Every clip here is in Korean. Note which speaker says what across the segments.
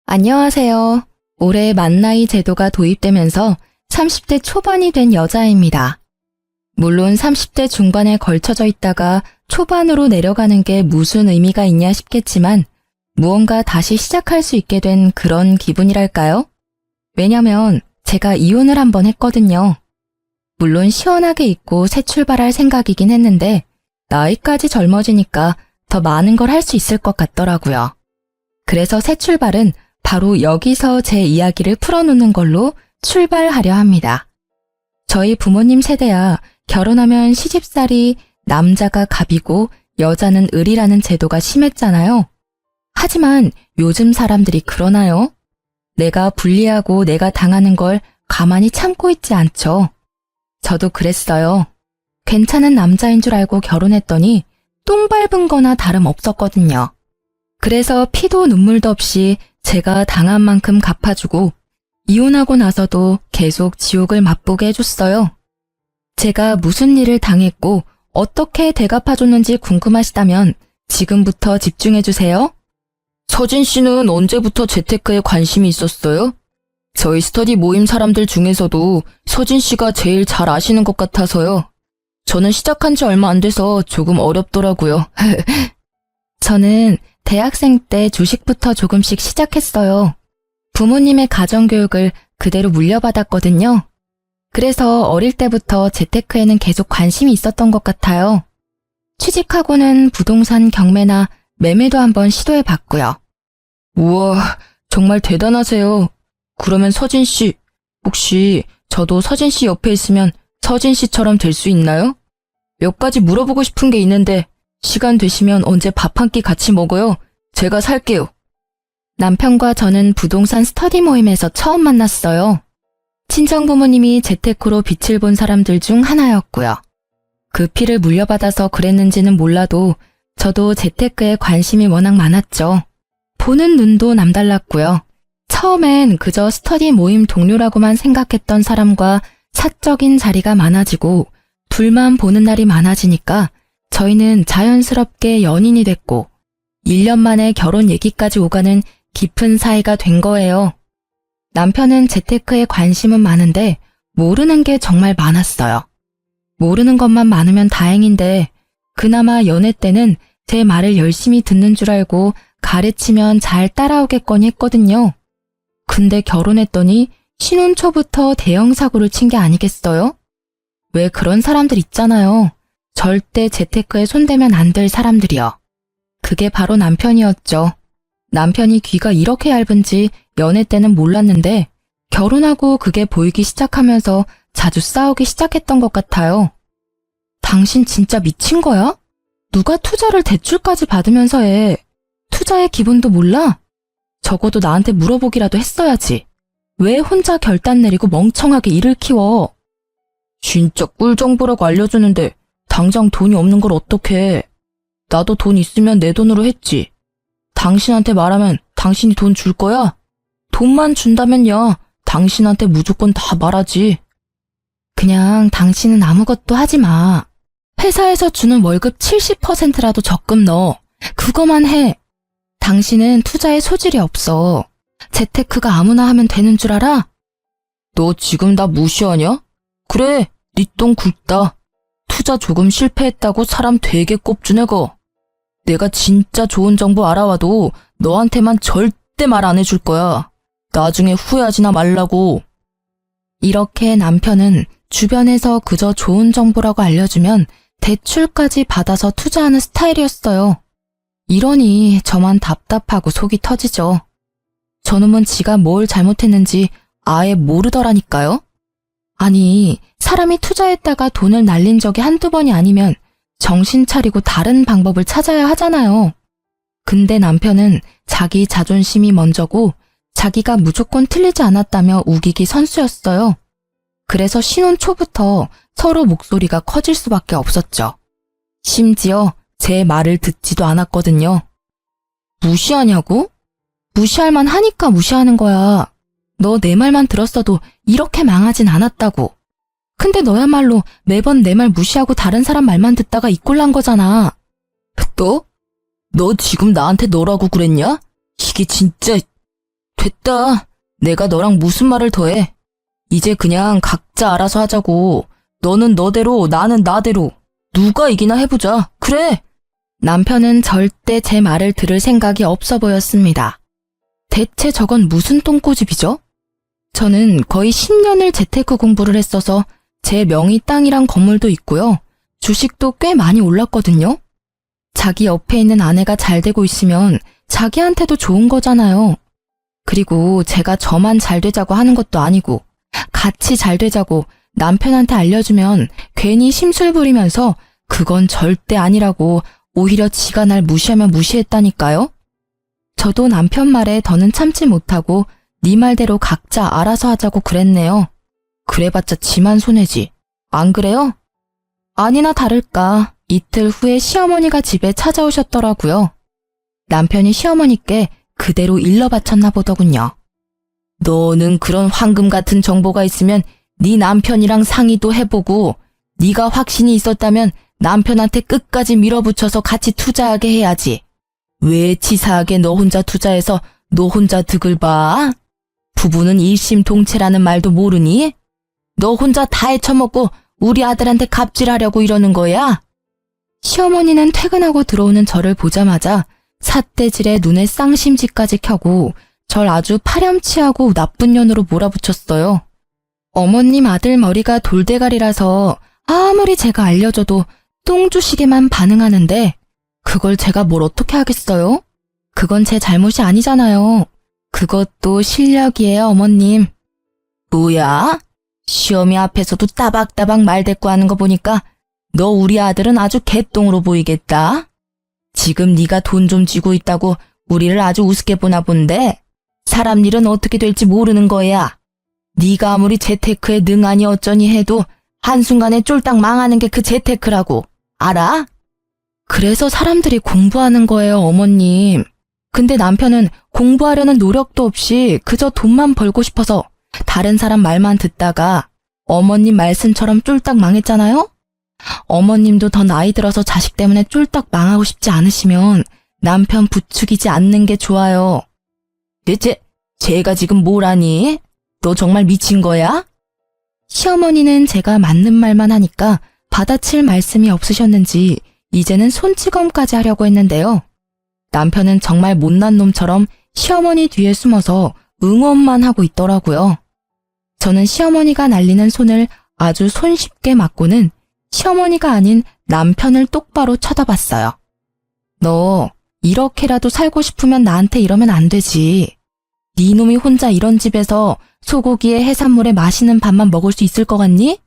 Speaker 1: 안녕하세요. 올해 만나이 제도가 도입되면서 30대 초반이 된 여자입니다. 물론 30대 중반에 걸쳐져 있다가 초반으로 내려가는 게 무슨 의미가 있냐 싶겠지만 무언가 다시 시작할 수 있게 된 그런 기분이랄까요? 왜냐면 제가 이혼을 한번 했거든요. 물론 시원하게 잊고 새 출발할 생각이긴 했는데 나이까지 젊어지니까 더 많은 걸 할 수 있을 것 같더라고요. 그래서 새 출발은 바로 여기서 제 이야기를 풀어놓는 걸로 출발하려 합니다. 저희 부모님 세대야 결혼하면 시집살이 남자가 갑이고 여자는 을이라는 제도가 심했잖아요. 하지만 요즘 사람들이 그러나요? 내가 불리하고 내가 당하는 걸 가만히 참고 있지 않죠. 저도 그랬어요. 괜찮은 남자인 줄 알고 결혼했더니 똥 밟은 거나 다름없었거든요. 그래서 피도 눈물도 없이 제가 당한 만큼 갚아주고 이혼하고 나서도 계속 지옥을 맛보게 해줬어요. 제가 무슨 일을 당했고 어떻게 대갚아줬는지 궁금하시다면 지금부터 집중해주세요. 서진 씨는 언제부터 재테크에 관심이 있었어요? 저희 스터디 모임 사람들 중에서도 서진 씨가 제일 잘 아시는 것 같아서요. 저는 시작한 지 얼마 안 돼서 조금 어렵더라고요. 저는 대학생 때 주식부터 조금씩 시작했어요. 부모님의 가정교육을 그대로 물려받았거든요. 그래서 어릴 때부터 재테크에는 계속 관심이 있었던 것 같아요. 취직하고는 부동산 경매나 매매도 한번 시도해봤고요. 우와, 정말 대단하세요. 그러면 서진 씨, 혹시 저도 서진 씨 옆에 있으면 서진 씨처럼 될 수 있나요? 몇 가지 물어보고 싶은 게 있는데 시간 되시면 언제 밥 한 끼 같이 먹어요? 제가 살게요. 남편과 저는 부동산 스터디 모임에서 처음 만났어요. 친정부모님이 재테크로 빛을 본 사람들 중 하나였고요. 그 피를 물려받아서 그랬는지는 몰라도 저도 재테크에 관심이 워낙 많았죠. 보는 눈도 남달랐고요. 처음엔 그저 스터디 모임 동료라고만 생각했던 사람과 사적인 자리가 많아지고 둘만 보는 날이 많아지니까 저희는 자연스럽게 연인이 됐고 1년 만에 결혼 얘기까지 오가는 깊은 사이가 된 거예요. 남편은 재테크에 관심은 많은데 모르는 게 정말 많았어요. 모르는 것만 많으면 다행인데 그나마 연애 때는 제 말을 열심히 듣는 줄 알고 가르치면 잘 따라오겠거니 했거든요. 근데 결혼했더니 신혼 초부터 대형 사고를 친 게 아니겠어요? 왜 그런 사람들 있잖아요. 절대 재테크에 손대면 안 될 사람들이요. 그게 바로 남편이었죠. 남편이 귀가 이렇게 얇은지 연애 때는 몰랐는데 결혼하고 그게 보이기 시작하면서 자주 싸우기 시작했던 것 같아요. 당신 진짜 미친 거야? 누가 투자를 대출까지 받으면서 해? 투자의 기본도 몰라? 적어도 나한테 물어보기라도 했어야지. 왜 혼자 결단 내리고 멍청하게 일을 키워? 진짜 꿀 정보라고 알려주는데 당장 돈이 없는 걸 어떡해. 나도 돈 있으면 내 돈으로 했지. 당신한테 말하면 당신이 돈 줄 거야? 돈만 준다면야 당신한테 무조건 다 말하지. 그냥 당신은 아무것도 하지 마. 회사에서 주는 월급 70%라도 적금 넣어. 그거만 해. 당신은 투자에 소질이 없어. 재테크가 아무나 하면 되는 줄 알아? 너 지금 나 무시하냐? 그래, 네 똥 굵다. 투자 조금 실패했다고 사람 되게 꼽주네거. 내가 진짜 좋은 정보 알아와도 너한테만 절대 말 안 해줄 거야. 나중에 후회하지나 말라고. 이렇게 남편은 주변에서 그저 좋은 정보라고 알려주면 대출까지 받아서 투자하는 스타일이었어요. 이러니 저만 답답하고 속이 터지죠. 저놈은 지가 뭘 잘못했는지 아예 모르더라니까요. 아니, 사람이 투자했다가 돈을 날린 적이 한두 번이 아니면 정신 차리고 다른 방법을 찾아야 하잖아요. 근데 남편은 자기 자존심이 먼저고 자기가 무조건 틀리지 않았다며 우기기 선수였어요. 그래서 신혼 초부터 서로 목소리가 커질 수밖에 없었죠. 심지어 제 말을 듣지도 않았거든요. 무시하냐고? 무시할 만 하니까 무시하는 거야. 너 내 말만 들었어도 이렇게 망하진 않았다고. 근데 너야말로 매번 내 말 무시하고 다른 사람 말만 듣다가 이 꼴 난 거잖아. 너? 너 지금 나한테 너라고 그랬냐? 이게 진짜... 됐다. 내가 너랑 무슨 말을 더 해. 이제 그냥 각자 알아서 하자고. 너는 너대로, 나는 나대로. 누가 이기나 해보자. 그래. 남편은 절대 제 말을 들을 생각이 없어 보였습니다. 대체 저건 무슨 똥꼬집이죠? 저는 거의 10년을 재테크 공부를 했어서 제 명의 땅이랑 건물도 있고요. 주식도 꽤 많이 올랐거든요. 자기 옆에 있는 아내가 잘 되고 있으면 자기한테도 좋은 거잖아요. 그리고 제가 저만 잘 되자고 하는 것도 아니고 같이 잘 되자고 남편한테 알려주면 괜히 심술 부리면서 그건 절대 아니라고 오히려 지가 날 무시하면 무시했다니까요. 저도 남편 말에 더는 참지 못하고 네 말대로 각자 알아서 하자고 그랬네요. 그래봤자 지만 손해지. 안 그래요? 아니나 다를까 이틀 후에 시어머니가 집에 찾아오셨더라고요. 남편이 시어머니께 그대로 일러 바쳤나 보더군요. 너는 그런 황금 같은 정보가 있으면 네 남편이랑 상의도 해보고 네가 확신이 있었다면 남편한테 끝까지 밀어붙여서 같이 투자하게 해야지. 왜 치사하게 너 혼자 투자해서 너 혼자 득을 봐? 부부는 일심동체라는 말도 모르니? 너 혼자 다 헤쳐먹고 우리 아들한테 갑질하려고 이러는 거야? 시어머니는 퇴근하고 들어오는 저를 보자마자 삿대질에 눈에 쌍심지까지 켜고 절 아주 파렴치하고 나쁜 년으로 몰아붙였어요. 어머님 아들 머리가 돌대가리라서 아무리 제가 알려줘도 똥주시게만 반응하는데 그걸 제가 뭘 어떻게 하겠어요? 그건 제 잘못이 아니잖아요. 그것도 실력이에요, 어머님. 뭐야? 시어미 앞에서도 따박따박 말대꾸하는 거 보니까 너 우리 아들은 아주 개똥으로 보이겠다. 지금 네가 돈 좀 쥐고 있다고 우리를 아주 우습게 보나 본데 사람 일은 어떻게 될지 모르는 거야. 네가 아무리 재테크에 능하니 어쩌니 해도 한순간에 쫄딱 망하는 게 그 재테크라고. 알아? 그래서 사람들이 공부하는 거예요, 어머님. 근데 남편은 공부하려는 노력도 없이 그저 돈만 벌고 싶어서 다른 사람 말만 듣다가 어머님 말씀처럼 쫄딱 망했잖아요? 어머님도 더 나이 들어서 자식 때문에 쫄딱 망하고 싶지 않으시면 남편 부추기지 않는 게 좋아요. 대체 제가 지금 뭘 하니? 너 정말 미친 거야? 시어머니는 제가 맞는 말만 하니까 받아칠 말씀이 없으셨는지 이제는 손찌검까지 하려고 했는데요. 남편은 정말 못난 놈처럼 시어머니 뒤에 숨어서 응원만 하고 있더라고요. 저는 시어머니가 날리는 손을 아주 손쉽게 맞고는 시어머니가 아닌 남편을 똑바로 쳐다봤어요. 너 이렇게라도 살고 싶으면 나한테 이러면 안 되지. 네 놈이 혼자 이런 집에서 소고기에 해산물에 맛있는 밥만 먹을 수 있을 것 같니?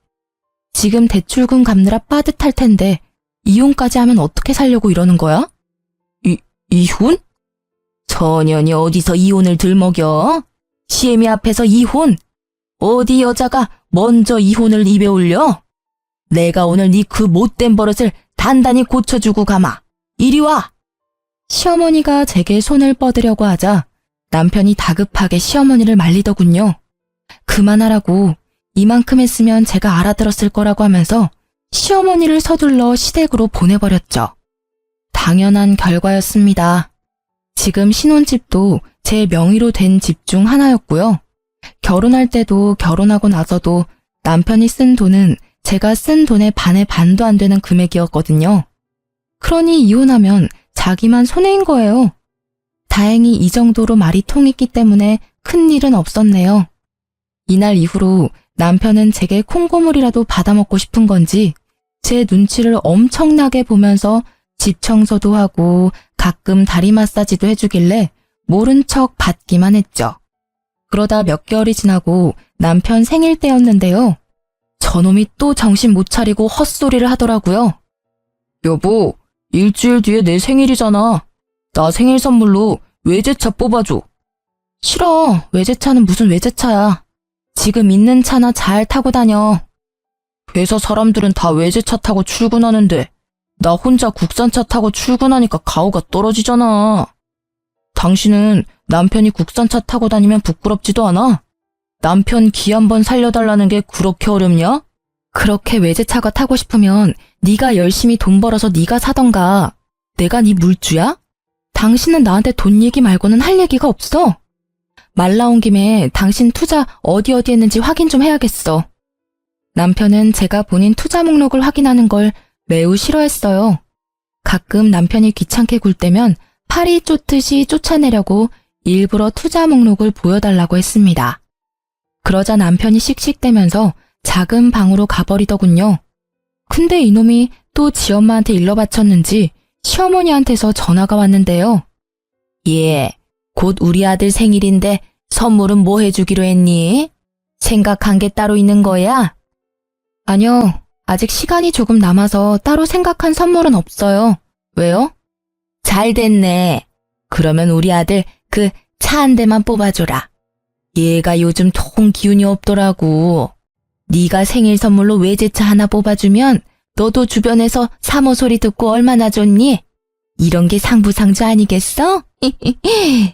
Speaker 1: 지금 대출금 갚느라 빠듯할 텐데 이혼까지 하면 어떻게 살려고 이러는 거야? 이혼? 처년이 어디서 이혼을 들먹여? 시애미 앞에서 이혼? 어디 여자가 먼저 이혼을 입에 올려? 내가 오늘 네 그 못된 버릇을 단단히 고쳐주고 가마. 이리 와! 시어머니가 제게 손을 뻗으려고 하자 남편이 다급하게 시어머니를 말리더군요. 그만하라고, 이만큼 했으면 제가 알아들었을 거라고 하면서 시어머니를 서둘러 시댁으로 보내버렸죠. 당연한 결과였습니다. 지금 신혼집도 제 명의로 된 집 중 하나였고요. 결혼할 때도 결혼하고 나서도 남편이 쓴 돈은 제가 쓴 돈의 반의 반도 안 되는 금액이었거든요. 그러니 이혼하면 자기만 손해인 거예요. 다행히 이 정도로 말이 통했기 때문에 큰일은 없었네요. 이날 이후로 남편은 제게 콩고물이라도 받아먹고 싶은 건지 제 눈치를 엄청나게 보면서 집 청소도 하고 가끔 다리 마사지도 해주길래 모른 척 받기만 했죠. 그러다 몇 개월이 지나고 남편 생일 때였는데요. 저놈이 또 정신 못 차리고 헛소리를 하더라고요. 여보, 일주일 뒤에 내 생일이잖아. 나 생일 선물로 외제차 뽑아줘. 싫어, 외제차는 무슨 외제차야. 지금 있는 차나 잘 타고 다녀. 회사 사람들은 다 외제차 타고 출근하는데 나 혼자 국산차 타고 출근하니까 가오가 떨어지잖아. 당신은 남편이 국산차 타고 다니면 부끄럽지도 않아? 남편 기 한번 살려달라는 게 그렇게 어렵냐? 그렇게 외제차가 타고 싶으면 네가 열심히 돈 벌어서 네가 사던가. 내가 네 물주야? 당신은 나한테 돈 얘기 말고는 할 얘기가 없어. 말 나온 김에 당신 투자 어디 했는지 확인 좀 해야겠어. 남편은 제가 본인 투자 목록을 확인하는 걸 매우 싫어했어요. 가끔 남편이 귀찮게 굴 때면 파리 쫓듯이 쫓아내려고 일부러 투자 목록을 보여달라고 했습니다. 그러자 남편이 씩씩대면서 작은 방으로 가버리더군요. 근데 이놈이 또 지 엄마한테 일러 바쳤는지 시어머니한테서 전화가 왔는데요. 예, 곧 우리 아들 생일인데 선물은 뭐 해주기로 했니? 생각한 게 따로 있는 거야? 아니요, 아직 시간이 조금 남아서 따로 생각한 선물은 없어요. 왜요? 잘 됐네. 그러면 우리 아들 그 차 한 대만 뽑아줘라. 얘가 요즘 통 기운이 없더라고. 네가 생일 선물로 외제차 하나 뽑아주면 너도 주변에서 사모 소리 듣고 얼마나 좋니? 이런 게 상부상조 아니겠어?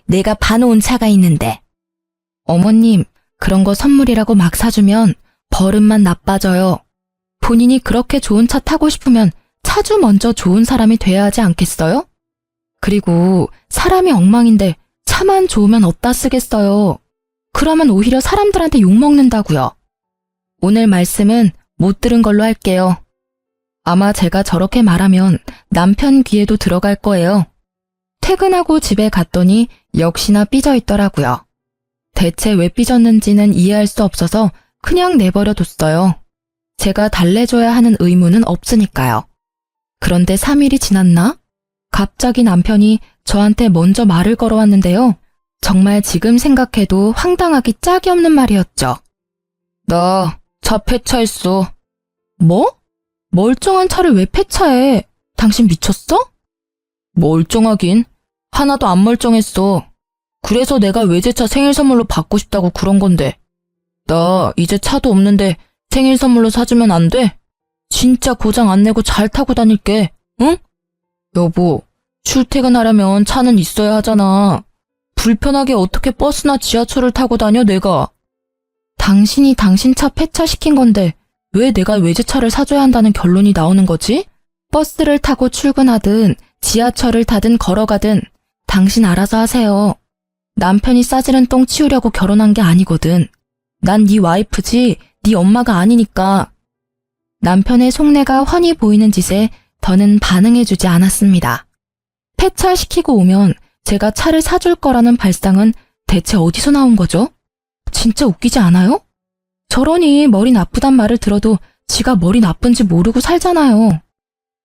Speaker 1: 내가 봐놓은 차가 있는데. 어머님, 그런 거 선물이라고 막 사주면 버릇만 나빠져요. 본인이 그렇게 좋은 차 타고 싶으면 차주 먼저 좋은 사람이 돼야 하지 않겠어요? 그리고 사람이 엉망인데 차만 좋으면 어디다 쓰겠어요. 그러면 오히려 사람들한테 욕먹는다고요. 오늘 말씀은 못 들은 걸로 할게요. 아마 제가 저렇게 말하면 남편 귀에도 들어갈 거예요. 퇴근하고 집에 갔더니 역시나 삐져 있더라고요. 대체 왜 삐졌는지는 이해할 수 없어서 그냥 내버려 뒀어요. 제가 달래줘야 하는 의무는 없으니까요. 그런데 3일이 지났나? 갑자기 남편이 저한테 먼저 말을 걸어왔는데요. 정말 지금 생각해도 황당하기 짝이 없는 말이었죠. 나 차 폐차했어. 뭐? 멀쩡한 차를 왜 폐차해? 당신 미쳤어? 멀쩡하긴. 하나도 안 멀쩡했어. 그래서 내가 외제차 생일 선물로 받고 싶다고 그런 건데. 나 이제 차도 없는데 생일 선물로 사주면 안 돼? 진짜 고장 안 내고 잘 타고 다닐게. 응? 여보, 출퇴근하려면 차는 있어야 하잖아. 불편하게 어떻게 버스나 지하철을 타고 다녀 내가. 당신이 당신 차 폐차시킨 건데 왜 내가 외제차를 사줘야 한다는 결론이 나오는 거지? 버스를 타고 출근하든 지하철을 타든 걸어가든 당신 알아서 하세요. 남편이 싸지른 똥 치우려고 결혼한 게 아니거든. 난 네 와이프지 네 엄마가 아니니까. 남편의 속내가 훤히 보이는 짓에 더는 반응해주지 않았습니다. 폐차시키고 오면 제가 차를 사줄 거라는 발상은 대체 어디서 나온 거죠? 진짜 웃기지 않아요? 저러니 머리 나쁘단 말을 들어도 지가 머리 나쁜지 모르고 살잖아요.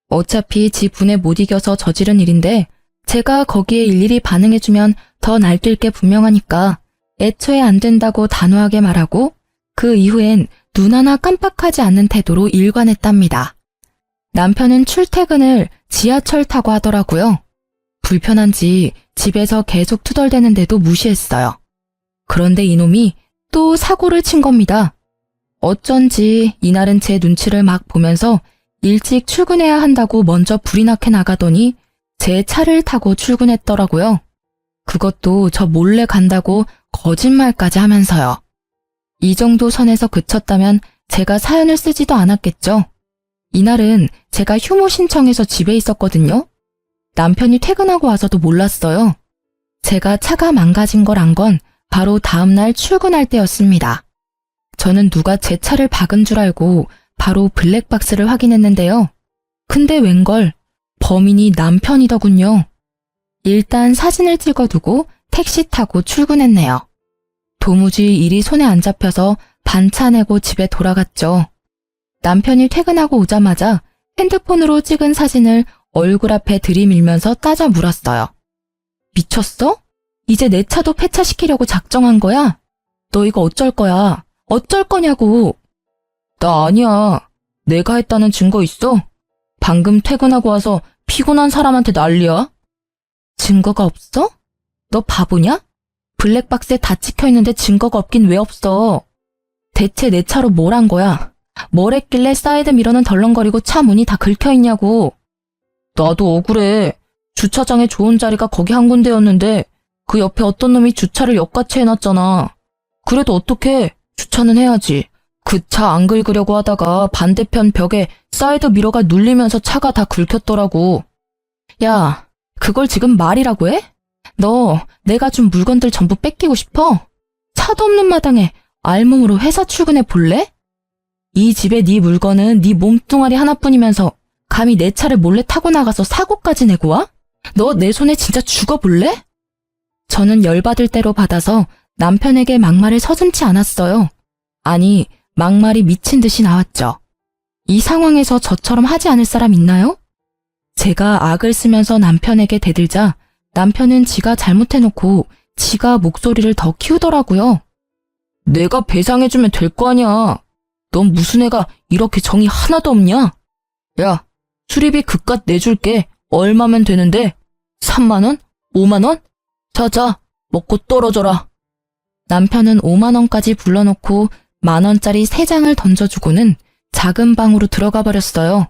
Speaker 1: 어차피 지 분에 못 이겨서 저지른 일인데 제가 거기에 일일이 반응해주면 더 날뛸 게 분명하니까 애초에 안 된다고 단호하게 말하고 그 이후엔 눈 하나 깜빡하지 않는 태도로 일관했답니다. 남편은 출퇴근을 지하철 타고 하더라고요. 불편한지 집에서 계속 투덜대는데도 무시했어요. 그런데 이놈이 또 사고를 친 겁니다. 어쩐지 이날은 제 눈치를 막 보면서 일찍 출근해야 한다고 먼저 불이 나게 나가더니 제 차를 타고 출근했더라고요. 그것도 저 몰래 간다고 거짓말까지 하면서요. 이 정도 선에서 그쳤다면 제가 사연을 쓰지도 않았겠죠. 이날은 제가 휴무 신청해서 집에 있었거든요. 남편이 퇴근하고 와서도 몰랐어요. 제가 차가 망가진 걸 안 건 바로 다음날 출근할 때였습니다. 저는 누가 제 차를 박은 줄 알고 바로 블랙박스를 확인했는데요. 근데 웬걸 범인이 남편이더군요. 일단 사진을 찍어두고 택시 타고 출근했네요. 도무지 일이 손에 안 잡혀서 반차 내고 집에 돌아갔죠. 남편이 퇴근하고 오자마자 핸드폰으로 찍은 사진을 얼굴 앞에 들이밀면서 따져 물었어요. 미쳤어? 이제 내 차도 폐차시키려고 작정한 거야? 너 이거 어쩔 거야? 어쩔 거냐고. 나 아니야. 내가 했다는 증거 있어? 방금 퇴근하고 와서 피곤한 사람한테 난리야? 증거가 없어? 너 바보냐? 블랙박스에 다 찍혀있는데 증거가 없긴 왜 없어? 대체 내 차로 뭘 한 거야? 뭘 했길래 사이드 미러는 덜렁거리고 차 문이 다 긁혀있냐고. 나도 억울해. 주차장에 좋은 자리가 거기 한 군데였는데 그 옆에 어떤 놈이 주차를 역같이 해놨잖아. 그래도 어떡해. 주차는 해야지. 그 차 안 긁으려고 하다가 반대편 벽에 사이드 미러가 눌리면서 차가 다 긁혔더라고. 야, 그걸 지금 말이라고 해? 너 내가 준 물건들 전부 뺏기고 싶어? 차도 없는 마당에 알몸으로 회사 출근해 볼래? 이 집에 네 물건은 네 몸뚱아리 하나뿐이면서 감히 내 차를 몰래 타고 나가서 사고까지 내고 와? 너 내 손에 진짜 죽어볼래? 저는 열받을 대로 받아서 남편에게 막말을 서슴지 않았어요. 아니, 막말이 미친 듯이 나왔죠. 이 상황에서 저처럼 하지 않을 사람 있나요? 제가 악을 쓰면서 남편에게 대들자 남편은 지가 잘못해놓고 지가 목소리를 더 키우더라고요. 내가 배상해주면 될 거 아니야. 넌 무슨 애가 이렇게 정이 하나도 없냐? 야, 수리비 그깟 내줄게. 얼마면 되는데? 3만 원? 5만 원? 자자, 먹고 떨어져라. 남편은 5만 원까지 불러놓고 1만 원짜리 3장을 던져주고는 작은 방으로 들어가 버렸어요.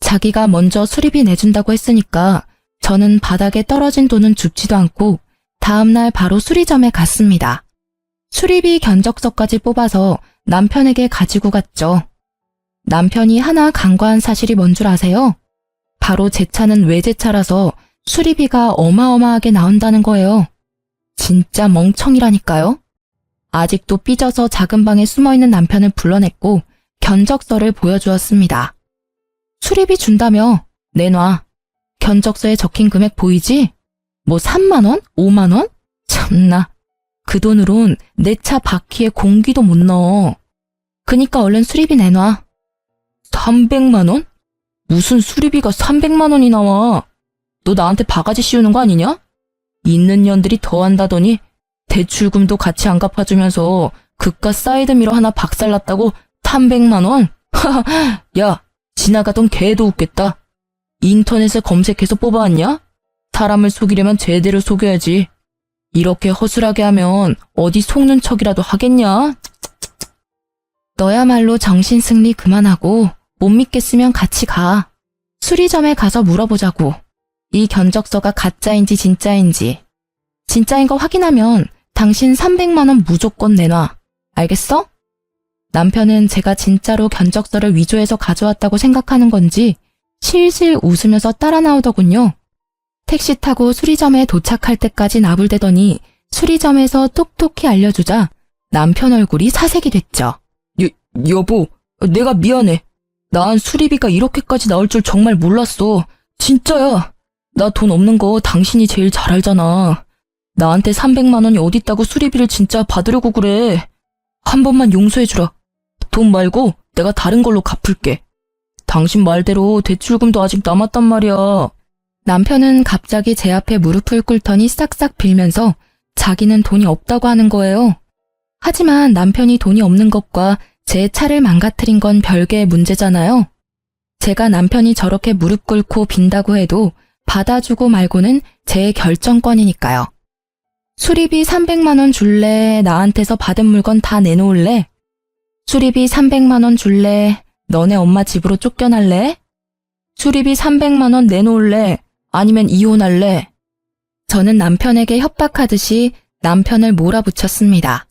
Speaker 1: 자기가 먼저 수리비 내준다고 했으니까 저는 바닥에 떨어진 돈은 줍지도 않고 다음날 바로 수리점에 갔습니다. 수리비 견적서까지 뽑아서 남편에게 가지고 갔죠. 남편이 하나 간과한 사실이 뭔 줄 아세요? 바로 제 차는 외제차라서 수리비가 어마어마하게 나온다는 거예요. 진짜 멍청이라니까요. 아직도 삐져서 작은 방에 숨어있는 남편을 불러냈고 견적서를 보여주었습니다. 수리비 준다며? 내놔. 견적서에 적힌 금액 보이지? 뭐 3만 원? 5만 원? 참나. 그 돈으론 내 차 바퀴에 공기도 못 넣어. 그니까 얼른 수리비 내놔. 300만 원? 무슨 수리비가 300만 원이 나와? 너 나한테 바가지 씌우는 거 아니냐? 있는 년들이 더 한다더니 대출금도 같이 안 갚아주면서 그깟 사이드미러 하나 박살났다고 300만 원? 야, 지나가던 개도 웃겠다. 인터넷에 검색해서 뽑아왔냐? 사람을 속이려면 제대로 속여야지. 이렇게 허술하게 하면 어디 속는 척이라도 하겠냐? 너야말로 정신승리 그만하고 못 믿겠으면 같이 가. 수리점에 가서 물어보자고. 이 견적서가 가짜인지 진짜인지. 진짜인 거 확인하면 당신 300만 원 무조건 내놔. 알겠어? 남편은 제가 진짜로 견적서를 위조해서 가져왔다고 생각하는 건지 실실 웃으면서 따라 나오더군요. 택시 타고 수리점에 도착할 때까지 나불대더니 수리점에서 톡톡히 알려주자 남편 얼굴이 사색이 됐죠. 여보, 내가 미안해. 난 수리비가 이렇게까지 나올 줄 정말 몰랐어. 진짜야. 나 돈 없는 거 당신이 제일 잘 알잖아. 나한테 300만 원이 어딨다고 수리비를 진짜 받으려고 그래. 한 번만 용서해주라. 돈 말고 내가 다른 걸로 갚을게. 당신 말대로 대출금도 아직 남았단 말이야. 남편은 갑자기 제 앞에 무릎을 꿇더니 싹싹 빌면서 자기는 돈이 없다고 하는 거예요. 하지만 남편이 돈이 없는 것과 제 차를 망가뜨린 건 별개의 문제잖아요. 제가 남편이 저렇게 무릎 꿇고 빈다고 해도 받아주고 말고는 제 결정권이니까요. 수리비 300만 원 줄래? 나한테서 받은 물건 다 내놓을래? 수리비 300만 원 줄래? 너네 엄마 집으로 쫓겨날래? 수리비 300만 원 내놓을래? 아니면 이혼할래? 저는 남편에게 협박하듯이 남편을 몰아붙였습니다.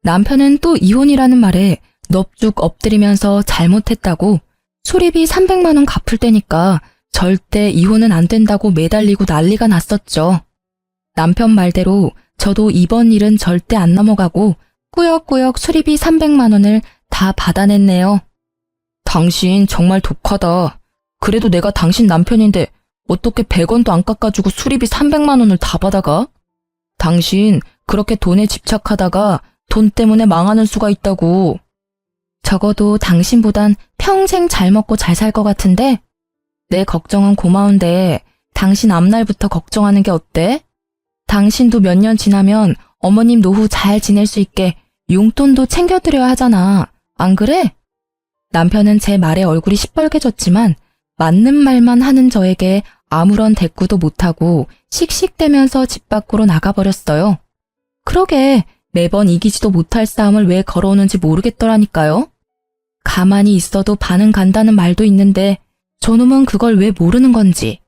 Speaker 1: 남편은 또 이혼이라는 말에 넙죽 엎드리면서 잘못했다고 수리비 300만 원 갚을 때니까 절대 이혼은 안 된다고 매달리고 난리가 났었죠. 남편 말대로 저도 이번 일은 절대 안 넘어가고 꾸역꾸역 수리비 300만 원을 다 받아냈네요. 당신 정말 독하다. 그래도 내가 당신 남편인데 어떻게 100원도 안 깎아주고 수리비 300만 원을 다 받아가? 당신 그렇게 돈에 집착하다가 돈 때문에 망하는 수가 있다고. 적어도 당신보단 평생 잘 먹고 잘 살 것 같은데? 내 걱정은 고마운데 당신 앞날부터 걱정하는 게 어때? 당신도 몇 년 지나면 어머님 노후 잘 지낼 수 있게 용돈도 챙겨드려야 하잖아. 안 그래? 남편은 제 말에 얼굴이 시뻘개졌지만 맞는 말만 하는 저에게 아무런 대꾸도 못하고 씩씩대면서 집 밖으로 나가버렸어요. 그러게 매번 이기지도 못할 싸움을 왜 걸어오는지 모르겠더라니까요. 가만히 있어도 반은 간다는 말도 있는데 저놈은 그걸 왜 모르는 건지.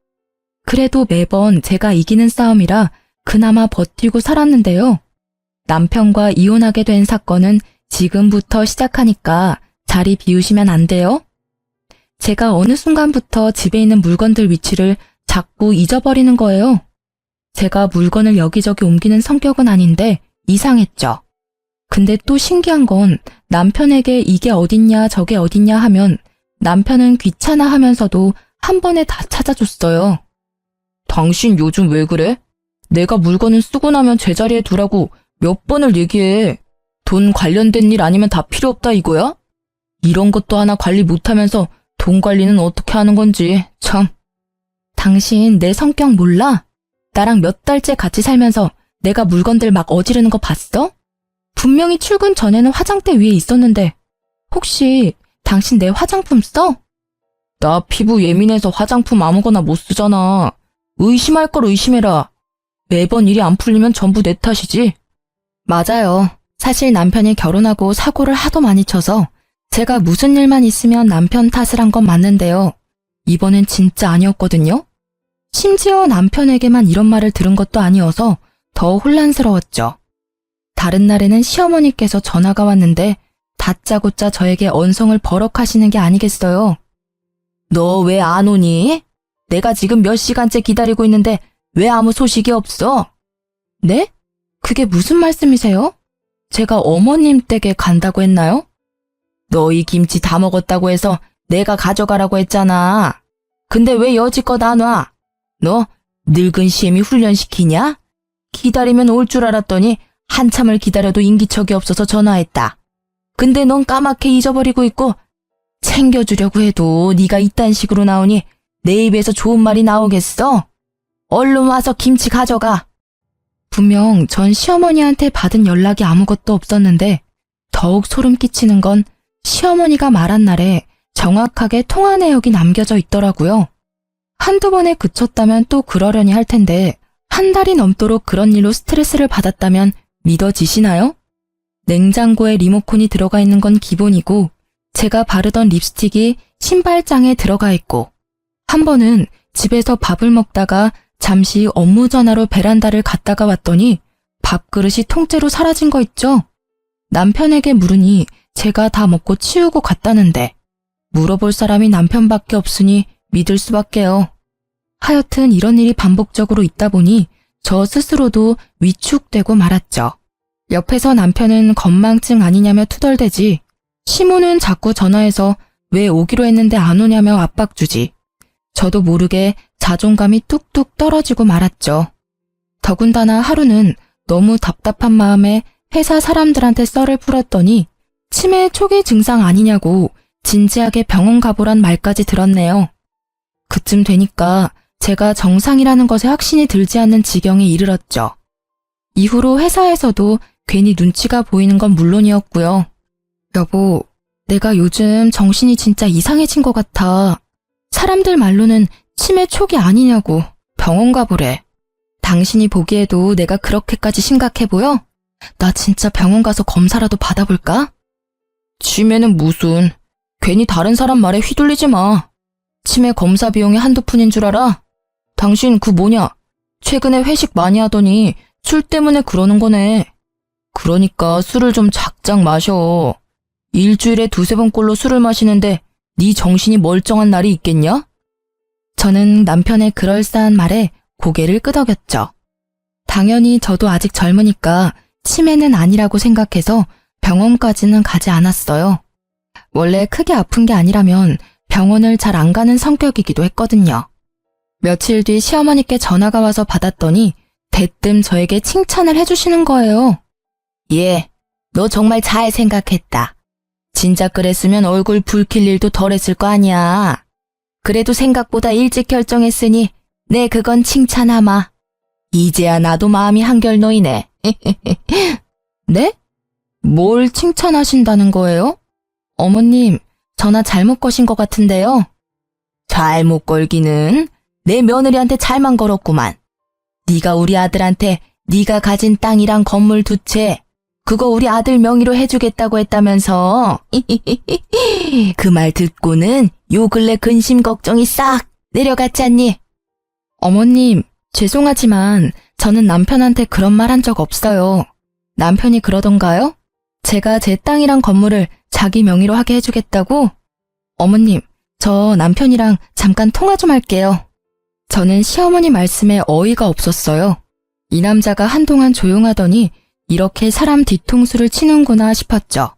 Speaker 1: 그래도 매번 제가 이기는 싸움이라 그나마 버티고 살았는데요. 남편과 이혼하게 된 사건은 지금부터 시작하니까 자리 비우시면 안 돼요? 제가 어느 순간부터 집에 있는 물건들 위치를 자꾸 잊어버리는 거예요. 제가 물건을 여기저기 옮기는 성격은 아닌데 이상했죠. 근데 또 신기한 건 남편에게 이게 어딨냐 저게 어딨냐 하면 남편은 귀찮아 하면서도 한 번에 다 찾아줬어요. 당신 요즘 왜 그래? 내가 물건을 쓰고 나면 제자리에 두라고 몇 번을 얘기해. 돈 관련된 일 아니면 다 필요 없다 이거야? 이런 것도 하나 관리 못하면서 돈 관리는 어떻게 하는 건지 참. 당신 내 성격 몰라? 나랑 몇 달째 같이 살면서 내가 물건들 막 어지르는 거 봤어? 분명히 출근 전에는 화장대 위에 있었는데 혹시 당신 내 화장품 써? 나 피부 예민해서 화장품 아무거나 못 쓰잖아. 의심할 걸 의심해라. 매번 일이 안 풀리면 전부 내 탓이지. 맞아요. 사실 남편이 결혼하고 사고를 하도 많이 쳐서 제가 무슨 일만 있으면 남편 탓을 한 건 맞는데요. 이번엔 진짜 아니었거든요. 심지어 남편에게만 이런 말을 들은 것도 아니어서 더 혼란스러웠죠. 다른 날에는 시어머니께서 전화가 왔는데 다짜고짜 저에게 언성을 버럭하시는 게 아니겠어요. 너 왜 안 오니? 내가 지금 몇 시간째 기다리고 있는데 왜 아무 소식이 없어? 네? 그게 무슨 말씀이세요? 제가 어머님 댁에 간다고 했나요? 너희 김치 다 먹었다고 해서 내가 가져가라고 했잖아. 근데 왜 여지껏 안 와? 너 늙은 시엠이 훈련시키냐? 기다리면 올 줄 알았더니 한참을 기다려도 인기척이 없어서 전화했다. 근데 넌 까맣게 잊어버리고 있고 챙겨주려고 해도 네가 이딴 식으로 나오니 내 입에서 좋은 말이 나오겠어? 얼른 와서 김치 가져가. 분명 전 시어머니한테 받은 연락이 아무것도 없었는데 더욱 소름 끼치는 건 시어머니가 말한 날에 정확하게 통화 내역이 남겨져 있더라고요. 한두 번에 그쳤다면 또 그러려니 할 텐데 한 달이 넘도록 그런 일로 스트레스를 받았다면 믿어지시나요? 냉장고에 리모컨이 들어가 있는 건 기본이고 제가 바르던 립스틱이 신발장에 들어가 있고 한 번은 집에서 밥을 먹다가 잠시 업무 전화로 베란다를 갔다가 왔더니 밥그릇이 통째로 사라진 거 있죠? 남편에게 물으니 제가 다 먹고 치우고 갔다는데 물어볼 사람이 남편밖에 없으니 믿을 수밖에요. 하여튼 이런 일이 반복적으로 있다 보니 저 스스로도 위축되고 말았죠. 옆에서 남편은 건망증 아니냐며 투덜대지 시모는 자꾸 전화해서 왜 오기로 했는데 안 오냐며 압박 주지. 저도 모르게 자존감이 뚝뚝 떨어지고 말았죠. 더군다나 하루는 너무 답답한 마음에 회사 사람들한테 썰을 풀었더니 치매 초기 증상 아니냐고 진지하게 병원 가보란 말까지 들었네요. 그쯤 되니까 제가 정상이라는 것에 확신이 들지 않는 지경에 이르렀죠. 이후로 회사에서도 괜히 눈치가 보이는 건 물론이었고요. 여보, 내가 요즘 정신이 진짜 이상해진 것 같아. 사람들 말로는 치매 초기 아니냐고 병원 가보래. 당신이 보기에도 내가 그렇게까지 심각해 보여? 나 진짜 병원 가서 검사라도 받아볼까? 치매는 무슨. 괜히 다른 사람 말에 휘둘리지 마. 치매 검사 비용이 한두 푼인 줄 알아? 당신 그 뭐냐? 최근에 회식 많이 하더니 술 때문에 그러는 거네. 그러니까 술을 좀 작작 마셔. 일주일에 두세 번꼴로 술을 마시는데 네 정신이 멀쩡한 날이 있겠냐? 저는 남편의 그럴싸한 말에 고개를 끄덕였죠. 당연히 저도 아직 젊으니까 치매는 아니라고 생각해서 병원까지는 가지 않았어요. 원래 크게 아픈 게 아니라면 병원을 잘 안 가는 성격이기도 했거든요. 며칠 뒤 시어머니께 전화가 와서 받았더니 대뜸 저에게 칭찬을 해주시는 거예요. 예, 너 정말 잘 생각했다. 진작 그랬으면 얼굴 붉힐 일도 덜했을 거 아니야. 그래도 생각보다 일찍 결정했으니 네 그건 칭찬하마. 이제야 나도 마음이 한결 놓이네. 네? 뭘 칭찬하신다는 거예요? 어머님, 전화 잘못 거신 것 같은데요. 잘못 걸기는 내 며느리한테 잘만 걸었구만. 네가 우리 아들한테 네가 가진 땅이랑 건물 두 채 그거 우리 아들 명의로 해주겠다고 했다면서. 그 말 듣고는 요 근래 근심 걱정이 싹 내려갔잖니. 어머님, 죄송하지만 저는 남편한테 그런 말 한 적 없어요. 남편이 그러던가요? 제가 제 땅이랑 건물을 자기 명의로 하게 해주겠다고? 어머님, 저 남편이랑 잠깐 통화 좀 할게요. 저는 시어머니 말씀에 어이가 없었어요. 이 남자가 한동안 조용하더니 이렇게 사람 뒤통수를 치는구나 싶었죠.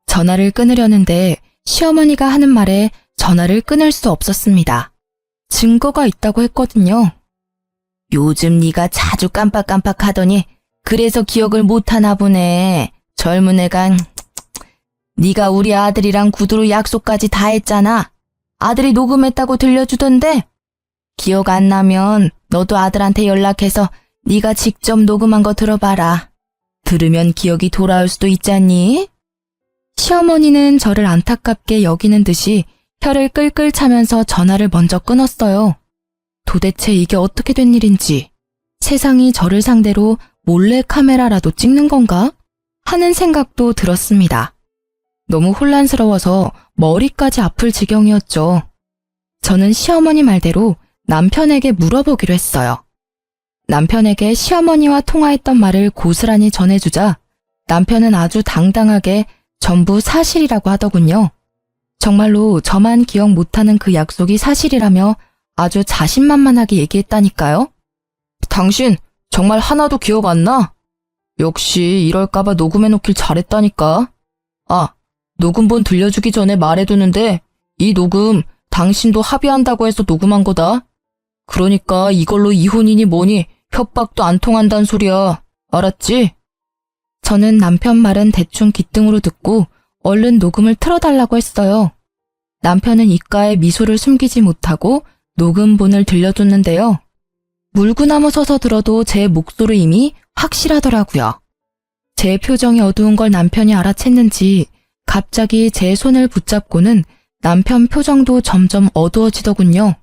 Speaker 1: 전화를 끊으려는데 시어머니가 하는 말에 전화를 끊을 수 없었습니다. 증거가 있다고 했거든요. 요즘 네가 자주 깜빡깜빡하더니 그래서 기억을 못하나 보네. 젊은 애가. 네가 우리 아들이랑 구두로 약속까지 다 했잖아. 아들이 녹음했다고 들려주던데. 기억 안 나면 너도 아들한테 연락해서 네가 직접 녹음한 거 들어봐라. 들으면 기억이 돌아올 수도 있잖니? 시어머니는 저를 안타깝게 여기는 듯이 혀를 끌끌 차면서 전화를 먼저 끊었어요. 도대체 이게 어떻게 된 일인지, 세상이 저를 상대로 몰래 카메라라도 찍는 건가? 하는 생각도 들었습니다. 너무 혼란스러워서 머리까지 아플 지경이었죠. 저는 시어머니 말대로 남편에게 물어보기로 했어요. 남편에게 시어머니와 통화했던 말을 고스란히 전해주자 남편은 아주 당당하게 전부 사실이라고 하더군요. 정말로 저만 기억 못하는 그 약속이 사실이라며 아주 자신만만하게 얘기했다니까요. 당신 정말 하나도 기억 안 나? 역시 이럴까봐 녹음해놓길 잘했다니까. 아, 녹음본 들려주기 전에 말해두는데 이 녹음 당신도 합의한다고 해서 녹음한 거다. 그러니까 이걸로 이혼이니 뭐니 협박도 안 통한다는 소리야. 알았지? 저는 남편 말은 대충 귓등으로 듣고 얼른 녹음을 틀어달라고 했어요. 남편은 입가에 미소를 숨기지 못하고 녹음본을 들려줬는데요. 물구나무 서서 들어도 제 목소리임이 확실하더라고요. 제 표정이 어두운 걸 남편이 알아챘는지 갑자기 제 손을 붙잡고는 남편 표정도 점점 어두워지더군요.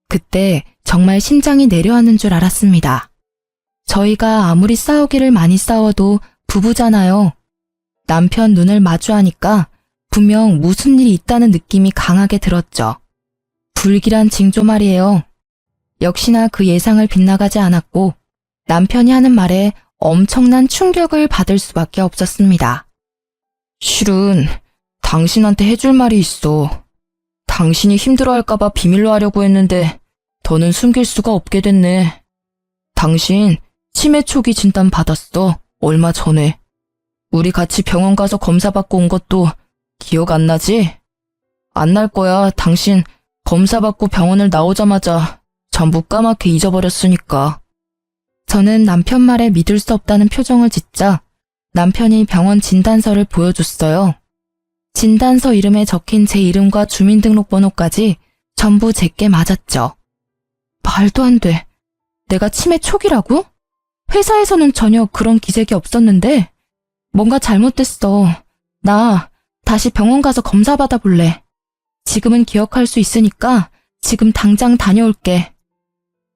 Speaker 1: 그때 정말 심장이 내려앉는 줄 알았습니다. 저희가 아무리 싸우기를 많이 싸워도 부부잖아요. 남편 눈을 마주하니까 분명 무슨 일이 있다는 느낌이 강하게 들었죠. 불길한 징조 말이에요. 역시나 그 예상을 빗나가지 않았고 남편이 하는 말에 엄청난 충격을 받을 수밖에 없었습니다. 실은 당신한테 해줄 말이 있어. 당신이 힘들어할까봐 비밀로 하려고 했는데 더는 숨길 수가 없게 됐네. 당신 치매 초기 진단 받았어. 얼마 전에. 우리 같이 병원 가서 검사 받고 온 것도 기억 안 나지? 안 날 거야. 당신 검사 받고 병원을 나오자마자 전부 까맣게 잊어버렸으니까. 저는 남편 말에 믿을 수 없다는 표정을 짓자 남편이 병원 진단서를 보여줬어요. 진단서 이름에 적힌 제 이름과 주민등록번호까지 전부 제게 맞았죠. 말도 안 돼. 내가 치매 초기라고? 회사에서는 전혀 그런 기색이 없었는데 뭔가 잘못됐어. 나 다시 병원 가서 검사 받아볼래. 지금은 기억할 수 있으니까 지금 당장 다녀올게.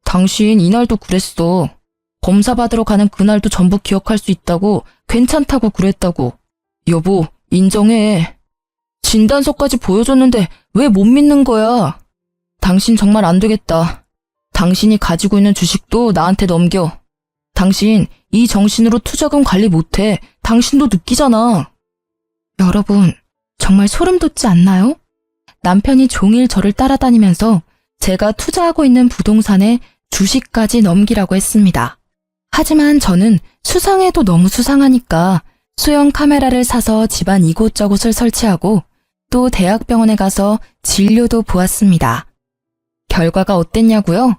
Speaker 1: 당신 이날도 그랬어. 검사 받으러 가는 그날도 전부 기억할 수 있다고, 괜찮다고 그랬다고. 여보, 인정해. 진단서까지 보여줬는데 왜 못 믿는 거야? 당신 정말 안 되겠다. 당신이 가지고 있는 주식도 나한테 넘겨. 당신 이 정신으로 투자금 관리 못해. 당신도 느끼잖아. 여러분, 정말 소름 돋지 않나요? 남편이 종일 저를 따라다니면서 제가 투자하고 있는 부동산에 주식까지 넘기라고 했습니다. 하지만 저는 수상해도 너무 수상하니까 소형 카메라를 사서 집안 이곳저곳을 설치하고 또 대학병원에 가서 진료도 보았습니다. 결과가 어땠냐고요?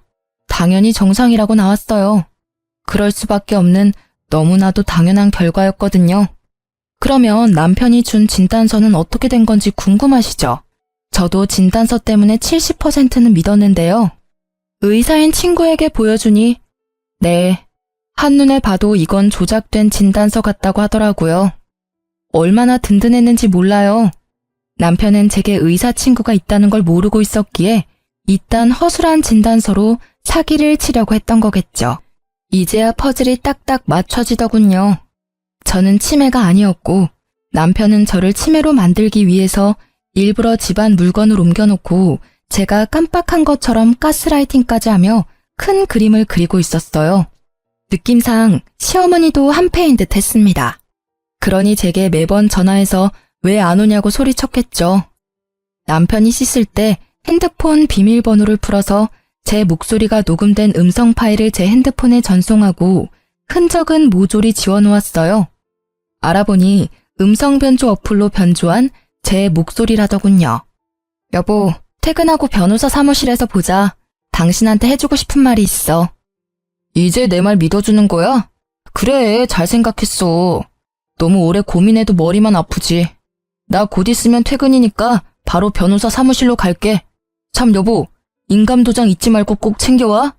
Speaker 1: 당연히 정상이라고 나왔어요. 그럴 수밖에 없는 너무나도 당연한 결과였거든요. 그러면 남편이 준 진단서는 어떻게 된 건지 궁금하시죠? 저도 진단서 때문에 70%는 믿었는데요. 의사인 친구에게 보여주니 네, 한눈에 봐도 이건 조작된 진단서 같다고 하더라고요. 얼마나 든든했는지 몰라요. 남편은 제게 의사 친구가 있다는 걸 모르고 있었기에 이딴 허술한 진단서로 사기를 치려고 했던 거겠죠. 이제야 퍼즐이 딱딱 맞춰지더군요. 저는 치매가 아니었고 남편은 저를 치매로 만들기 위해서 일부러 집안 물건을 옮겨놓고 제가 깜빡한 것처럼 가스라이팅까지 하며 큰 그림을 그리고 있었어요. 느낌상 시어머니도 한패인 듯 했습니다. 그러니 제게 매번 전화해서 왜 안 오냐고 소리쳤겠죠. 남편이 씻을 때 핸드폰 비밀번호를 풀어서 제 목소리가 녹음된 음성 파일을 제 핸드폰에 전송하고 흔적은 모조리 지워놓았어요. 알아보니 음성 변조 어플로 변조한 제 목소리라더군요. 여보, 퇴근하고 변호사 사무실에서 보자. 당신한테 해주고 싶은 말이 있어. 이제 내 말 믿어주는 거야? 그래, 잘 생각했어. 너무 오래 고민해도 머리만 아프지. 나 곧 있으면 퇴근이니까 바로 변호사 사무실로 갈게. 참 여보, 인감도장 잊지 말고 꼭 챙겨와.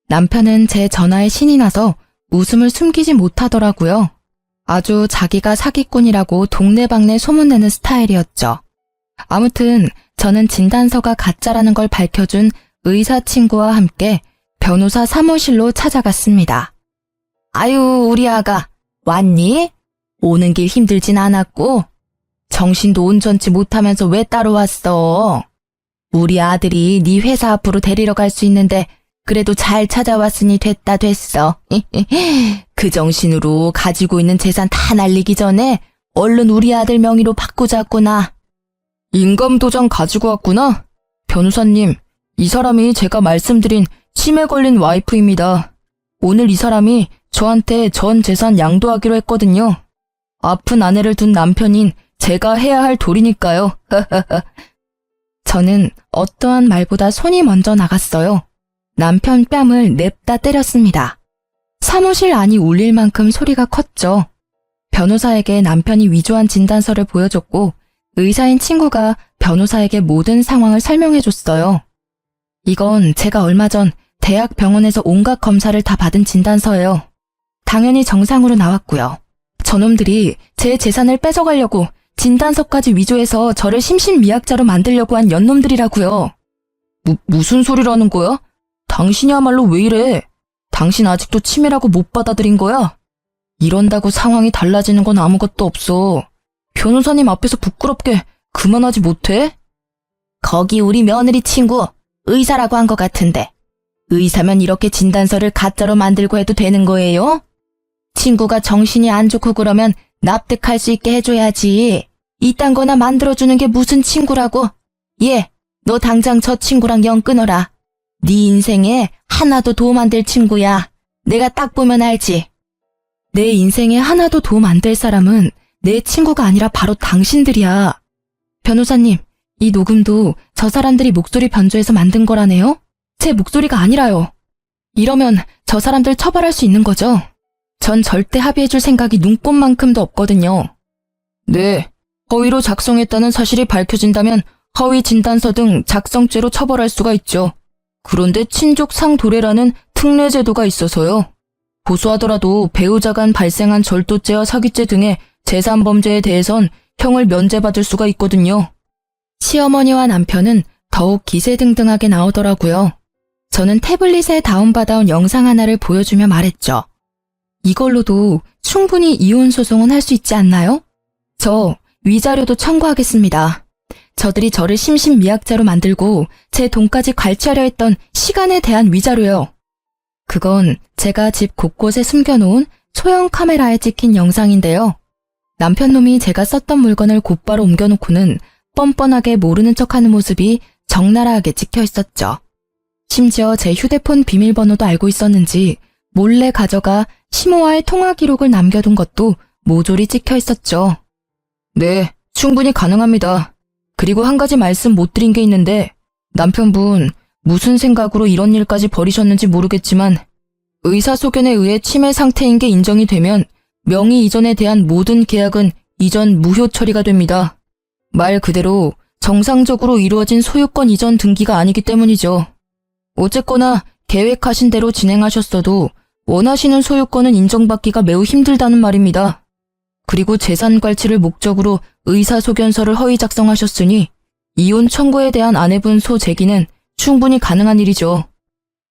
Speaker 1: 남편은 제 전화에 신이 나서 웃음을 숨기지 못하더라고요. 아주 자기가 사기꾼이라고 동네방네 소문내는 스타일이었죠. 아무튼 저는 진단서가 가짜라는 걸 밝혀준 의사 친구와 함께 변호사 사무실로 찾아갔습니다. 아유, 우리 아가 왔니? 오는 길 힘들진 않았고 정신도 온전치 못하면서 왜 따로 왔어? 우리 아들이 네 회사 앞으로 데리러 갈 수 있는데 그래도 잘 찾아왔으니 됐어. 그 정신으로 가지고 있는 재산 다 날리기 전에 얼른 우리 아들 명의로 바꾸자꾸나. 인감도장 가지고 왔구나? 변호사님, 이 사람이 제가 말씀드린 치매 걸린 와이프입니다. 오늘 이 사람이 저한테 전 재산 양도하기로 했거든요. 아픈 아내를 둔 남편인 제가 해야 할 도리니까요. 저는 어떠한 말보다 손이 먼저 나갔어요. 남편 뺨을 냅다 때렸습니다. 사무실 안이 울릴 만큼 소리가 컸죠. 변호사에게 남편이 위조한 진단서를 보여줬고 의사인 친구가 변호사에게 모든 상황을 설명해줬어요. 이건 제가 얼마 전 대학 병원에서 온갖 검사를 다 받은 진단서예요. 당연히 정상으로 나왔고요. 저놈들이 제 재산을 뺏어가려고 진단서까지 위조해서 저를 심신미약자로 만들려고 한 연놈들이라고요. 무슨 소리라는 거야? 당신이야말로 왜 이래? 당신 아직도 치매라고 못 받아들인 거야? 이런다고 상황이 달라지는 건 아무것도 없어. 변호사님 앞에서 부끄럽게 그만하지 못해? 거기 우리 며느리 친구 의사라고 한 것 같은데 의사면 이렇게 진단서를 가짜로 만들고 해도 되는 거예요? 친구가 정신이 안 좋고 그러면 납득할 수 있게 해줘야지. 이딴 거나 만들어주는 게 무슨 친구라고? 예, 너 당장 저 친구랑 연 끊어라. 네 인생에 하나도 도움 안 될 친구야. 내가 딱 보면 알지. 내 인생에 하나도 도움 안 될 사람은 내 친구가 아니라 바로 당신들이야. 변호사님, 이 녹음도 저 사람들이 목소리 변조해서 만든 거라네요? 제 목소리가 아니라요. 이러면 저 사람들 처벌할 수 있는 거죠? 전 절대 합의해줄 생각이 눈꼽만큼도 없거든요. 네, 허위로 작성했다는 사실이 밝혀진다면 허위 진단서 등 작성죄로 처벌할 수가 있죠. 그런데 친족 상도례라는 특례 제도가 있어서요. 고소하더라도 배우자 간 발생한 절도죄와 사기죄 등의 재산범죄에 대해선 형을 면제받을 수가 있거든요. 시어머니와 남편은 더욱 기세등등하게 나오더라고요. 저는 태블릿에 다운받아온 영상 하나를 보여주며 말했죠. 이걸로도 충분히 이혼 소송은 할 수 있지 않나요? 저 위자료도 청구하겠습니다. 저들이 저를 심신미약자로 만들고 제 돈까지 갈취하려 했던 시간에 대한 위자료요. 그건 제가 집 곳곳에 숨겨놓은 소형 카메라에 찍힌 영상인데요. 남편놈이 제가 썼던 물건을 곧바로 옮겨놓고는 뻔뻔하게 모르는 척하는 모습이 적나라하게 찍혀 있었죠. 심지어 제 휴대폰 비밀번호도 알고 있었는지 몰래 가져가 시모와의 통화 기록을 남겨둔 것도 모조리 찍혀 있었죠. 네, 충분히 가능합니다. 그리고 한 가지 말씀 못 드린 게 있는데 남편분 무슨 생각으로 이런 일까지 벌이셨는지 모르겠지만 의사 소견에 의해 치매 상태인 게 인정이 되면 명의 이전에 대한 모든 계약은 이전 무효 처리가 됩니다. 말 그대로 정상적으로 이루어진 소유권 이전 등기가 아니기 때문이죠. 어쨌거나 계획하신 대로 진행하셨어도 원하시는 소유권은 인정받기가 매우 힘들다는 말입니다. 그리고 재산 관치를 목적으로 의사소견서를 허위 작성하셨으니 이혼 청구에 대한 아내분 소 제기는 충분히 가능한 일이죠.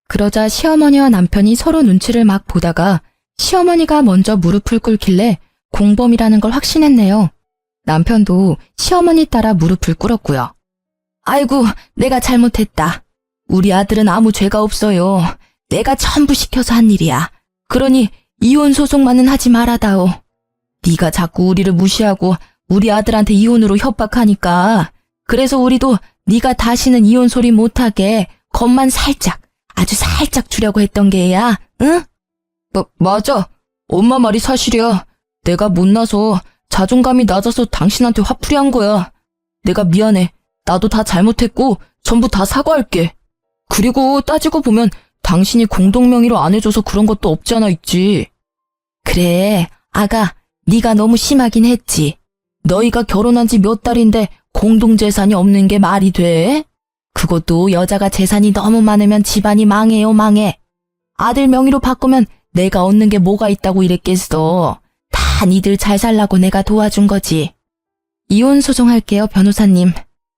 Speaker 1: 그러자 시어머니와 남편이 서로 눈치를 막 보다가 시어머니가 먼저 무릎을 꿇길래 공범이라는 걸 확신했네요. 남편도 시어머니 따라 무릎을 꿇었고요. 아이고, 내가 잘못했다. 우리 아들은 아무 죄가 없어요. 내가 전부 시켜서 한 일이야. 그러니 이혼 소송만은 하지 말아다오. 네가 자꾸 우리를 무시하고 우리 아들한테 이혼으로 협박하니까 그래서 우리도 네가 다시는 이혼 소리 못하게 겁만 살짝, 아주 살짝 주려고 했던 게야, 응? 맞아. 엄마 말이 사실이야. 내가 못나서 자존감이 낮아서 당신한테 화풀이한 거야. 내가 미안해. 나도 다 잘못했고 전부 다 사과할게. 그리고 따지고 보면 당신이 공동명의로 안 해줘서 그런 것도 없지 않아 있지. 그래, 아가, 네가 너무 심하긴 했지. 너희가 결혼한 지 몇 달인데 공동재산이 없는 게 말이 돼? 그것도 여자가 재산이 너무 많으면 집안이 망해요, 망해. 아들 명의로 바꾸면 내가 얻는 게 뭐가 있다고 이랬겠어. 다 니들 잘 살라고 내가 도와준 거지. 이혼 소송할게요, 변호사님.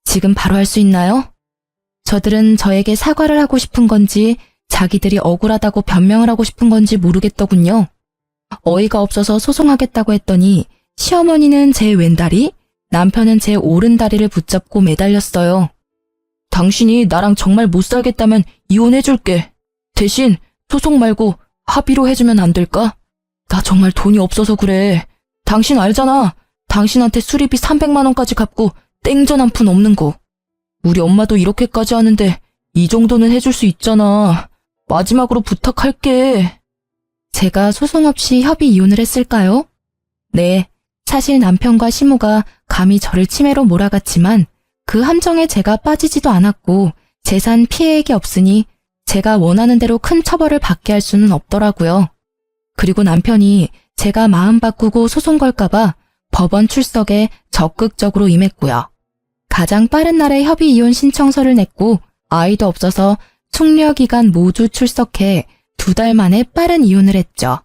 Speaker 1: 지금 바로 할 수 있나요? 저들은 저에게 사과를 하고 싶은 건지 자기들이 억울하다고 변명을 하고 싶은 건지 모르겠더군요. 어이가 없어서 소송하겠다고 했더니 시어머니는 제 왼다리, 남편은 제 오른다리를 붙잡고 매달렸어요. 당신이 나랑 정말 못 살겠다면 이혼해줄게. 대신 소송 말고 합의로 해주면 안 될까? 나 정말 돈이 없어서 그래. 당신 알잖아. 당신한테 수리비 300만 원까지 갚고 땡전 한 푼 없는 거. 우리 엄마도 이렇게까지 하는데 이 정도는 해줄 수 있잖아. 마지막으로 부탁할게. 제가 소송 없이 협의 이혼을 했을까요? 네, 사실 남편과 시모가 감히 저를 치매로 몰아갔지만 그 함정에 제가 빠지지도 않았고 재산 피해액이 없으니 제가 원하는 대로 큰 처벌을 받게 할 수는 없더라고요. 그리고 남편이 제가 마음 바꾸고 소송 걸까봐 법원 출석에 적극적으로 임했고요. 가장 빠른 날에 협의 이혼 신청서를 냈고 아이도 없어서 숙려기간 모두 출석해 2달 만에 빠른 이혼을 했죠.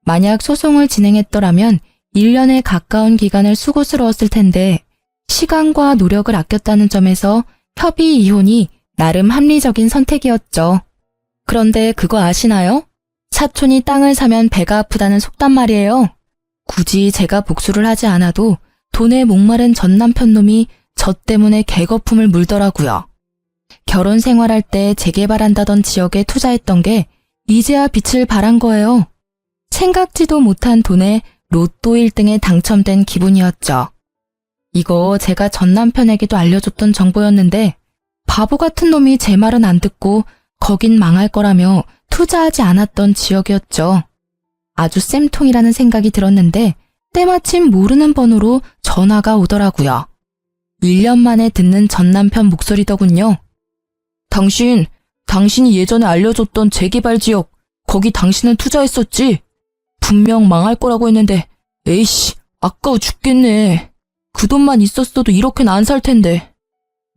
Speaker 1: 만약 소송을 진행했더라면 1년에 가까운 기간을 수고스러웠을 텐데 시간과 노력을 아꼈다는 점에서 협의 이혼이 나름 합리적인 선택이었죠. 그런데 그거 아시나요? 사촌이 땅을 사면 배가 아프다는 속담 말이에요. 굳이 제가 복수를 하지 않아도 돈에 목마른 전 남편 놈이 저 때문에 개거품을 물더라고요. 결혼 생활할 때 재개발한다던 지역에 투자했던 게 이제야 빛을 발한 거예요. 생각지도 못한 돈에 로또 1등에 당첨된 기분이었죠. 이거 제가 전 남편에게도 알려줬던 정보였는데 바보 같은 놈이 제 말은 안 듣고 거긴 망할 거라며 투자하지 않았던 지역이었죠. 아주 쌤통이라는 생각이 들었는데 때마침 모르는 번호로 전화가 오더라고요. 1년 만에 듣는 전 남편 목소리더군요. 당신이 예전에 알려줬던 재개발 지역, 거기 당신은 투자했었지? 분명 망할 거라고 했는데, 에이씨, 아까워 죽겠네. 그 돈만 있었어도 이렇게는 안 살 텐데.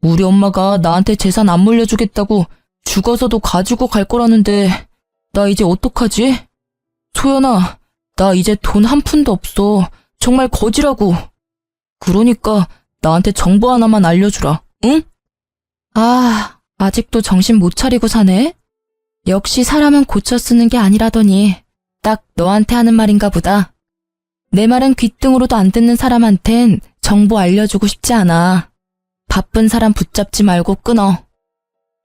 Speaker 1: 우리 엄마가 나한테 재산 안 물려주겠다고 죽어서도 가지고 갈 거라는데, 나 이제 어떡하지? 소연아, 나 이제 돈 한 푼도 없어. 정말 거지라고. 그러니까 나한테 정보 하나만 알려주라, 응? 아직도 정신 못 차리고 사네? 역시 사람은 고쳐 쓰는 게 아니라더니 딱 너한테 하는 말인가 보다. 내 말은 귓등으로도 안 듣는 사람한텐 정보 알려주고 싶지 않아. 바쁜 사람 붙잡지 말고 끊어.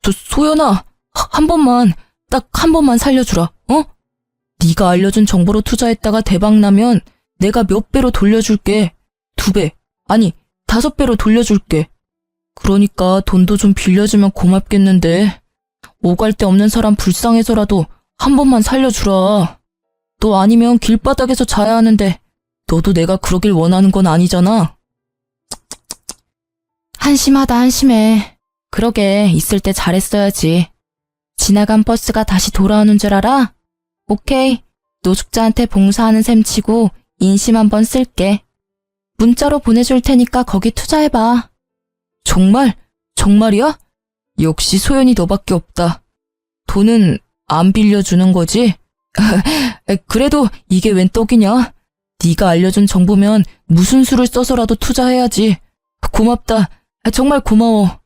Speaker 1: 소연아, 한 번만, 딱 한 번만 살려주라, 어? 네가 알려준 정보로 투자했다가 대박나면 내가 몇 배로 돌려줄게. 2배, 아니 5배로 돌려줄게. 그러니까 돈도 좀 빌려주면 고맙겠는데 오갈 데 없는 사람 불쌍해서라도 한 번만 살려주라. 너 아니면 길바닥에서 자야 하는데 너도 내가 그러길 원하는 건 아니잖아. 한심하다 한심해. 그러게 있을 때 잘했어야지. 지나간 버스가 다시 돌아오는 줄 알아? 오케이, 노숙자한테 봉사하는 셈 치고 인심 한번 쓸게. 문자로 보내줄 테니까 거기 투자해봐. 정말? 정말이야? 역시 소연이 너밖에 없다. 돈은 안 빌려주는 거지? 그래도 이게 웬 떡이냐? 네가 알려준 정보면 무슨 수를 써서라도 투자해야지. 고맙다. 정말 고마워.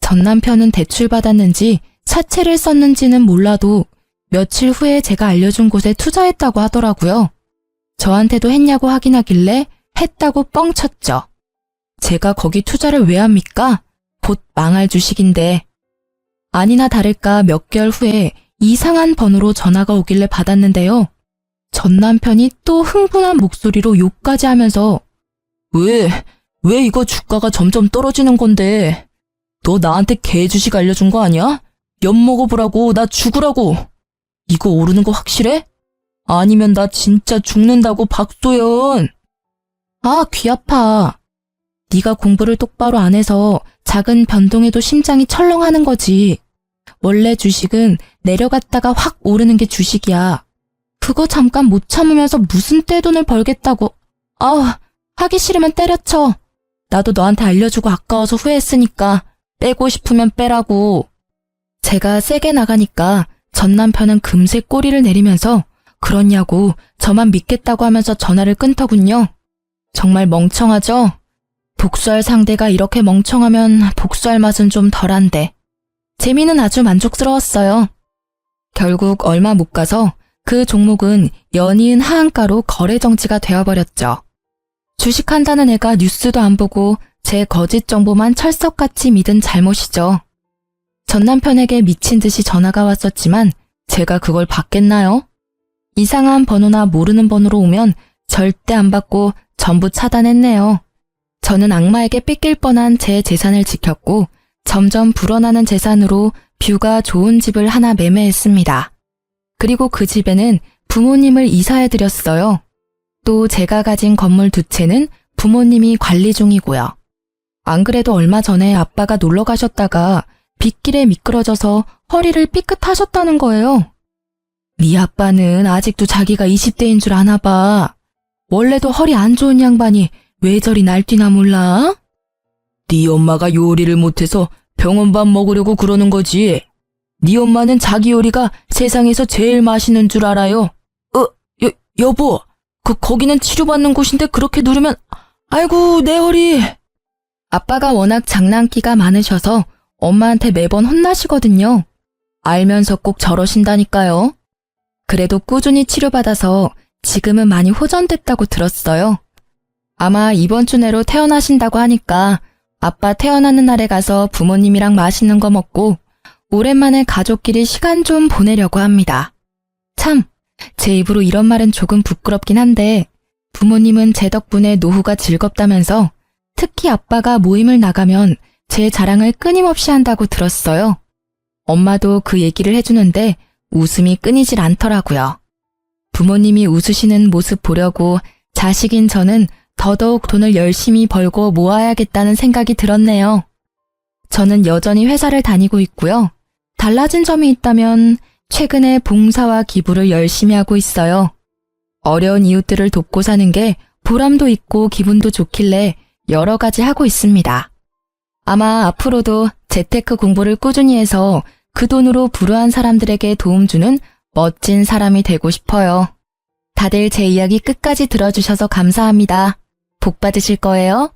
Speaker 1: 전 남편은 대출받았는지 사채를 썼는지는 몰라도 며칠 후에 제가 알려준 곳에 투자했다고 하더라고요. 저한테도 했냐고 확인하길래 했다고 뻥쳤죠. 제가 거기 투자를 왜 합니까? 곧 망할 주식인데. 아니나 다를까 몇 개월 후에 이상한 번호로 전화가 오길래 받았는데요. 전 남편이 또 흥분한 목소리로 욕까지 하면서 왜 이거 주가가 점점 떨어지는 건데? 너 나한테 개 주식 알려준 거 아니야? 엿 먹어보라고, 나 죽으라고. 이거 오르는 거 확실해? 아니면 나 진짜 죽는다고, 박소연. 아, 귀 아파. 네가 공부를 똑바로 안 해서 작은 변동에도 심장이 철렁하는 거지. 원래 주식은 내려갔다가 확 오르는 게 주식이야. 그거 잠깐 못 참으면서 무슨 떼돈을 벌겠다고. 아, 하기 싫으면 때려쳐. 나도 너한테 알려주고 아까워서 후회했으니까 빼고 싶으면 빼라고. 제가 세게 나가니까 전 남편은 금세 꼬리를 내리면서 그렇냐고 저만 믿겠다고 하면서 전화를 끊더군요. 정말 멍청하죠? 복수할 상대가 이렇게 멍청하면 복수할 맛은 좀 덜한데. 재미는 아주 만족스러웠어요. 결국 얼마 못 가서 그 종목은 연이은 하한가로 거래 정지가 되어버렸죠. 주식한다는 애가 뉴스도 안 보고 제 거짓 정보만 철석같이 믿은 잘못이죠. 전 남편에게 미친 듯이 전화가 왔었지만 제가 그걸 받겠나요? 이상한 번호나 모르는 번호로 오면 절대 안 받고 전부 차단했네요. 저는 악마에게 뺏길 뻔한 제 재산을 지켰고 점점 불어나는 재산으로 뷰가 좋은 집을 하나 매매했습니다. 그리고 그 집에는 부모님을 이사해드렸어요. 또 제가 가진 건물 2채는 부모님이 관리 중이고요. 안 그래도 얼마 전에 아빠가 놀러 가셨다가 빗길에 미끄러져서 허리를 삐끗하셨다는 거예요. 네 아빠는 아직도 자기가 20대인 줄 아나 봐. 원래도 허리 안 좋은 양반이 왜 저리 날뛰나 몰라? 네 엄마가 요리를 못해서 병원 밥 먹으려고 그러는 거지. 네 엄마는 자기 요리가 세상에서 제일 맛있는 줄 알아요. 여보, 거기는 치료받는 곳인데 그렇게 누르면, 아이고, 내 허리. 아빠가 워낙 장난기가 많으셔서 엄마한테 매번 혼나시거든요. 알면서 꼭 저러신다니까요. 그래도 꾸준히 치료받아서 지금은 많이 호전됐다고 들었어요. 아마 이번 주 내로 퇴원하신다고 하니까 아빠 퇴원하는 날에 가서 부모님이랑 맛있는 거 먹고 오랜만에 가족끼리 시간 좀 보내려고 합니다. 참, 제 입으로 이런 말은 조금 부끄럽긴 한데 부모님은 제 덕분에 노후가 즐겁다면서 특히 아빠가 모임을 나가면 제 자랑을 끊임없이 한다고 들었어요. 엄마도 그 얘기를 해주는데 웃음이 끊이질 않더라고요. 부모님이 웃으시는 모습 보려고 자식인 저는 더더욱 돈을 열심히 벌고 모아야겠다는 생각이 들었네요. 저는 여전히 회사를 다니고 있고요. 달라진 점이 있다면 최근에 봉사와 기부를 열심히 하고 있어요. 어려운 이웃들을 돕고 사는 게 보람도 있고 기분도 좋길래 여러 가지 하고 있습니다. 아마 앞으로도 재테크 공부를 꾸준히 해서 그 돈으로 불우한 사람들에게 도움 주는 멋진 사람이 되고 싶어요. 다들 제 이야기 끝까지 들어주셔서 감사합니다. 복 받으실 거예요.